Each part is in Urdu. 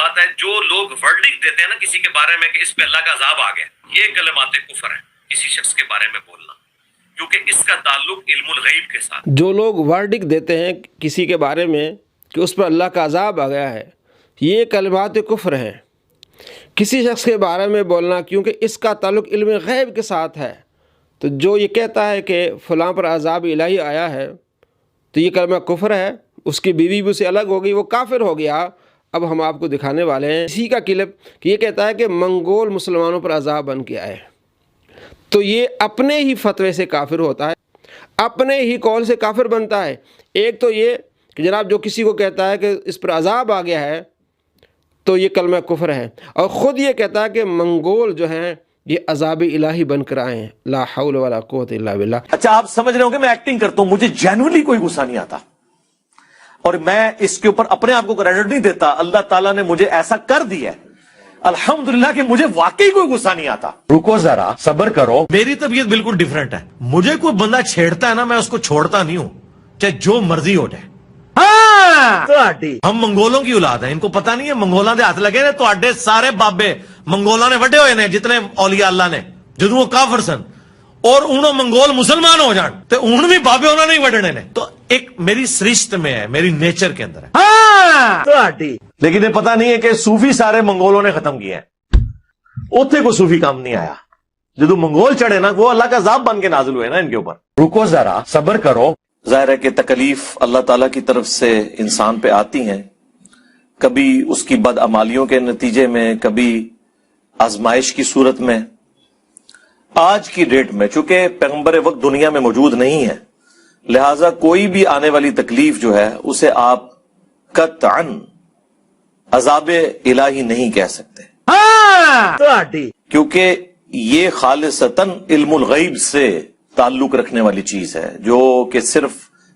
بات ہے، جو لوگ ورڈکٹ دیتے ہیں نا کسی کے بارے میں کہ اس پہ اللہ کا عذاب آ گیا، یہ کلمات کفر ہے کسی شخص کے بارے میں بولنا، کیونکہ اس کا تعلق علم الغیب کے ساتھ۔ جو لوگ ورڈکٹ دیتے ہیں کسی کے بارے میں کہ اس پر اللہ کا عذاب آ گیا ہے، یہ کلمات کفر ہیں کسی شخص کے بارے میں بولنا، کیونکہ اس کا تعلق علم غیب کے ساتھ ہے۔ تو جو یہ کہتا ہے کہ فلاں پر عذاب الہی آیا ہے تو یہ کلمہ کفر ہے، اس کی بیوی بھی اسے الگ ہو گئی، وہ کافر ہو گیا۔ اب ہم آپ کو دکھانے والے ہیں اسی کا کلپ کہ یہ کہتا ہے کہ منگول مسلمانوں پر عذاب بن کے آئے، تو یہ اپنے ہی فتوے سے کافر ہوتا ہے، اپنے ہی قول سے کافر بنتا ہے۔ ایک تو یہ کہ جناب جو کسی کو کہتا ہے کہ اس پر عذاب آ گیا ہے تو یہ کلمہ کفر ہے، اور خود یہ کہتا ہے کہ منگول جو ہیں یہ عذاب الہی بن کر آئے ہیں۔ لا حول ولا قوت الا باللہ۔ اچھا آپ سمجھ رہے ہوں کہ میں ایکٹنگ کرتا ہوں، مجھے جینوئنلی کوئی غصہ نہیں آتا، اور میں اس کے اوپر اپنے آپ کو کریڈٹ نہیں دیتا، اللہ تعالیٰ نے مجھے ایسا کر دیا ہے الحمدللہ کہ مجھے واقعی کوئی غصہ نہیں آتا۔ رکو ذرا، صبر کرو، میری طبیعت بالکل ڈیفرنٹ ہے، مجھے کوئی بندہ چھیڑتا ہے نا میں اس کو چھوڑتا نہیں ہوں، چاہے جو مرضی ہو جائے۔ ہم منگولوں کی اولاد ہیں، ان کو پتہ نہیں ہے منگولاں دے ہاتھ لگے نے تو اڈے سارے بابے منگولاں نے وڈے ہوئے نے، جتنے اولیاء اللہ نے جدوں وہ کافر سن، اور انہوں منگول مسلمان ہو جان تے ان بھی بابے انہوں نے وڈنے نے، تو ایک میری سرشت میں ہے، میری نیچر کے اندر ہے۔ لیکن یہ پتہ نہیں ہے کہ صوفی سارے منگولوں نے ختم کیے ہیں، اوتھے کو صوفی کام نہیں آیا، جدوں منگول چڑھے نا وہ اللہ کا عذاب بن کے نازل ہوئے نا ان کے اوپر۔ رکو ذرا، صبر کرو۔ ظاہر ہے کہ تکلیف اللہ تعالیٰ کی طرف سے انسان پہ آتی ہیں، کبھی اس کی بدعمالیوں کے نتیجے میں، کبھی آزمائش کی صورت میں۔ آج کی ڈیٹ میں چونکہ پیغمبر وقت دنیا میں موجود نہیں ہے، لہٰذا کوئی بھی آنے والی تکلیف جو ہے اسے آپ قطعاً عذاب الہی نہیں کہہ سکتے، کیونکہ یہ خالصتاً علم الغیب سے تعلق رکھنے والی چیز ہے جو کہ صرف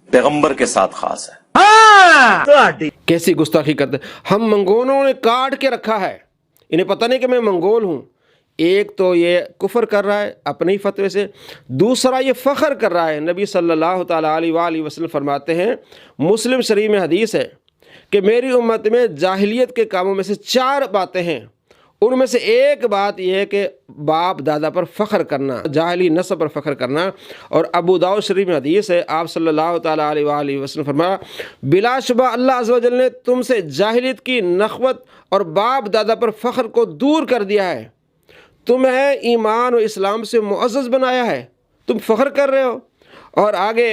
پیغمبر کے ساتھ خاص ہے۔ کیسی گستاخی کرتے ہیں، ہم منگولوں نے کاٹ کے رکھا ہے، انہیں پتہ نہیں کہ میں منگول ہوں۔ ایک تو یہ کفر کر رہا ہے اپنے ہی فتوے سے، دوسرا یہ فخر کر رہا ہے۔ نبی صلی اللہ تعالیٰ علیہ وآلہ وسلم فرماتے ہیں، مسلم شریف میں حدیث ہے کہ میری امت میں جاہلیت کے کاموں میں سے 4 باتیں ہیں، ان میں سے ایک بات یہ ہے کہ باپ دادا پر فخر کرنا، جاہلی نسب پر فخر کرنا۔ اور ابو داؤد شریف میں حدیث ہے، آپ صلی اللہ تعالیٰ علیہ وآلہ وسلم فرمایا، بلا شبہ اللہ عز و جل نے تم سے جاہلیت کی نخوت اور باپ دادا پر فخر کو دور کر دیا ہے، تمہیں ایمان و اسلام سے معزز بنایا ہے، تم فخر کر رہے ہو۔ اور آگے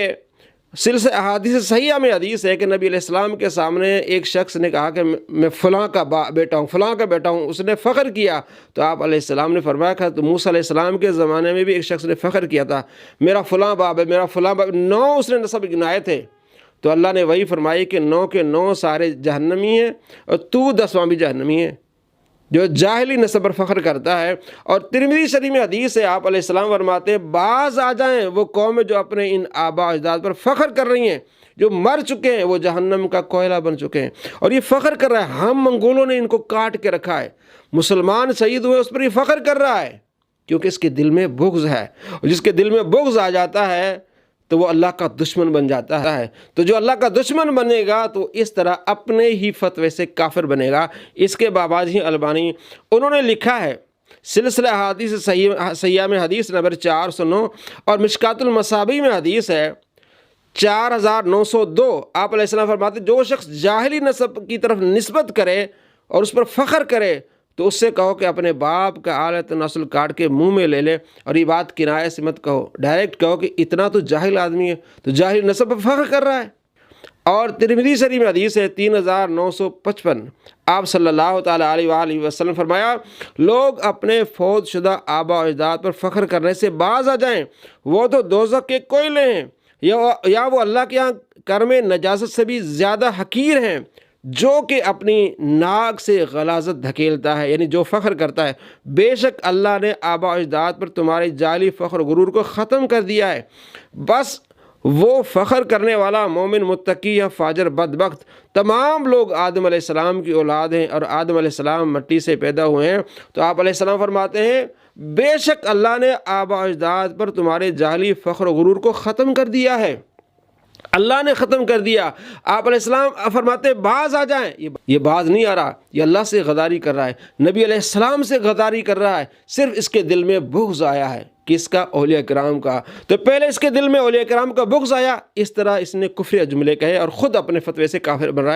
سلسلہ احادیث صحیحہ میں حدیث ہے کہ نبی علیہ السلام کے سامنے ایک شخص نے کہا کہ میں فلاں کا بیٹا ہوں، فلاں کا بیٹا ہوں، اس نے فخر کیا تو آپ علیہ السلام نے فرمایا کہ تو موسیٰ علیہ السلام کے زمانے میں بھی ایک شخص نے فخر کیا تھا، میرا فلاں باپ ہے، میرا فلاں باپ، 9 اس نے نسب گنائے تھے، تو اللہ نے وہی فرمائی کہ 9 کے 9 سارے جہنمی ہیں اور تو 10واں بھی جہنمی ہے، جو جاہلی نسب پر فخر کرتا ہے۔ اور ترمذی شریف میں حدیث ہے، آپ علیہ السلام فرماتے ہیں، باز آ جائیں وہ قومیں جو اپنے ان آبا اجداد پر فخر کر رہی ہیں، جو مر چکے ہیں، وہ جہنم کا کوئلہ بن چکے ہیں، اور یہ فخر کر رہا ہے۔ ہم منگولوں نے ان کو کاٹ کے رکھا ہے، مسلمان شہید ہوئے اس پر یہ فخر کر رہا ہے کیونکہ اس کے دل میں بغض ہے، اور جس کے دل میں بغض آ جاتا ہے تو وہ اللہ کا دشمن بن جاتا ہے۔ تو جو اللہ کا دشمن بنے گا تو اس طرح اپنے ہی فتوے سے کافر بنے گا۔ اس کے باباجی البانی انہوں نے لکھا ہے، سلسلہ احادیث صحیحہ میں حدیث نمبر 409 اور مشکات المصابیح میں حدیث ہے 4902، آپ علیہ السلام فرماتے جو شخص جاہلی نسب کی طرف نسبت کرے اور اس پر فخر کرے تو اس سے کہو کہ اپنے باپ کا آلت نسل کاٹ کے منہ میں لے لے، اور یہ بات کنایہ سے مت کہو، ڈائریکٹ کہو کہ اتنا تو جاہل آدمی ہے، تو جاہل نسب پر فخر کر رہا ہے۔ اور ترمذی شریف میں حدیث ہے 3955، آپ صلی اللہ تعالیٰ علیہ وآلہ وسلم فرمایا، لوگ اپنے فوت شدہ آبا و اجداد پر فخر کرنے سے باز آ جائیں، وہ تو دوزخ کے کوئلے ہیں، یا وہ اللہ کے یہاں کرم نجاست سے بھی زیادہ حقیر ہیں، جو کہ اپنی ناک سے غلاظت دھکیلتا ہے، یعنی جو فخر کرتا ہے۔ بے شک اللہ نے آبا و اجداد پر تمہارے جعلی فخر و غرور کو ختم کر دیا ہے، بس وہ فخر کرنے والا مومن، متقی یا فاجر بدبخت، تمام لوگ آدم علیہ السلام کی اولاد ہیں اور آدم علیہ السلام مٹی سے پیدا ہوئے ہیں۔ تو آپ علیہ السلام فرماتے ہیں بے شک اللہ نے آبا و اجداد پر تمہارے جعلی فخر و غرور کو ختم کر دیا ہے۔ اللہ نے ختم کر دیا. آپ علیہ السلام فرماتے باز آ جائیں. یہ باز نہیں آ رہا, یہ اللہ سے غداری کر رہا ہے, نبی علیہ السلام سے غداری کر رہا ہے. صرف اس کے دل میں بغض آیا ہے. کس کا؟ اولیاء کرام کا. تو پہلے اس کے دل میں اولیاء کرام کا بغض آیا, اس طرح اس نے کفر جملے کہے اور خود اپنے فتوے سے کافر بن رہا ہے.